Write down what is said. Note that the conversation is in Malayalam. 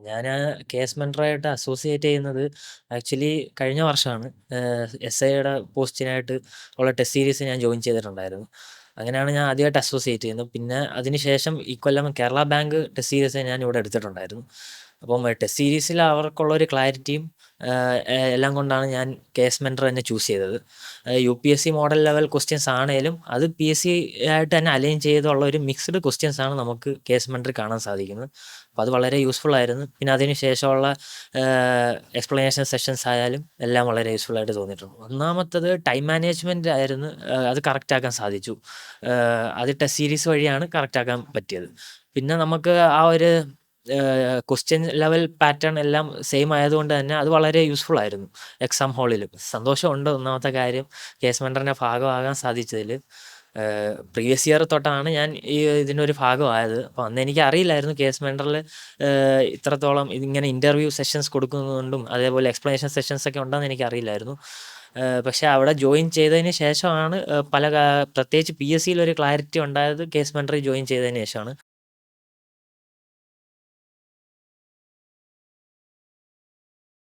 ഞാന് കേസ് മെൻറ്ററായിട്ട് അസോസിയേറ്റ് ചെയ്യുന്നത് ആക്ച്വലി കഴിഞ്ഞ വർഷമാണ്. എസ്ഐയുടെ പോസ്റ്റിനായിട്ട് ഉള്ള ടെസ്റ്റ് സീരീസ് ഞാൻ ജോയിൻ ചെയ്തിട്ടുണ്ടായിരുന്നു. അങ്ങനെയാണ് ഞാൻ ആദ്യമായിട്ട് അസോസിയേറ്റ് ചെയ്യുന്നത്. പിന്നെ അതിനുശേഷം ഈ കൊല്ലം കേരള ബാങ്ക് ടെസ്റ്റ് സീരീസ് ഞാൻ ഇവിടെ എടുത്തിട്ടുണ്ടായിരുന്നു. അപ്പം ടെസ്റ്റ് സീരീസിൽ അവർക്കുള്ളൊരു ക്ലാരിറ്റിയും എല്ലാം കൊണ്ടാണ് ഞാൻ കേസ് മെൻറ്റർ തന്നെ ചൂസ് ചെയ്തത്. UPSC മോഡൽ ലെവൽ ക്വസ്റ്റ്യൻസ് ആണേലും അത് PSC ആയിട്ട് തന്നെ അലൈൻ ചെയ്തുള്ള ഒരു മിക്സ്ഡ് ക്വസ്റ്റ്യൻസ് ആണ് നമുക്ക് കേസ് മെൻറ്ററിൽ കാണാൻ സാധിക്കുന്നത്. അപ്പോൾ അത് വളരെ യൂസ്ഫുൾ ആയിരുന്നു. പിന്നെ അതിന് ശേഷമുള്ള എക്സ്പ്ലനേഷൻ സെഷൻസ് ആയാലും എല്ലാം വളരെ യൂസ്ഫുൾ ആയിട്ട് തോന്നിയിട്ടുണ്ട്. ഒന്നാമത്തത് ടൈം മാനേജ്മെൻറ്റ് ആയിരുന്നു. അത് കറക്റ്റ് ആക്കാൻ സാധിച്ചു. അത് ടെസ്റ്റ് സീരീസ് വഴിയാണ് കറക്റ്റ് ആക്കാൻ പറ്റിയത്. പിന്നെ നമുക്ക് ആ ഒരു ക്വസ്റ്റ്യൻ ലെവൽ പാറ്റേൺ എല്ലാം സെയിം ആയതുകൊണ്ട് തന്നെ അത് വളരെ യൂസ്ഫുൾ ആയിരുന്നു എക്സാം ഹാളിലും. സന്തോഷമുണ്ട് ഒന്നാമത്തെ കാര്യം കേസ് മെൻറ്ററിൻ്റെ ഭാഗമാകാൻ സാധിച്ചതിൽ. പ്രീവിയസ് ഇയർ തൊട്ടാണ് ഞാൻ ഇതിനൊരു ഭാഗമായത്. അപ്പോൾ അന്ന് എനിക്ക് അറിയില്ലായിരുന്നു കേസ് മെൻറ്ററിൽ ഇത്രത്തോളം ഇതിങ്ങനെ ഇൻ്റർവ്യൂ സെഷൻസ് കൊടുക്കുന്നതുകൊണ്ടും അതേപോലെ എക്സ്പ്ലനേഷൻ സെഷൻസ് ഒക്കെ ഉണ്ടെന്ന് എനിക്കറിയില്ലായിരുന്നു. പക്ഷേ അവിടെ ജോയിൻ ചെയ്തതിന് ശേഷമാണ് പ്രത്യേകിച്ച് PSCയിൽ ഒരു ക്ലാരിറ്റി ഉണ്ടായത് കേസ് മെൻറ്ററിൽ ജോയിൻ ചെയ്തതിന് ശേഷമാണ്.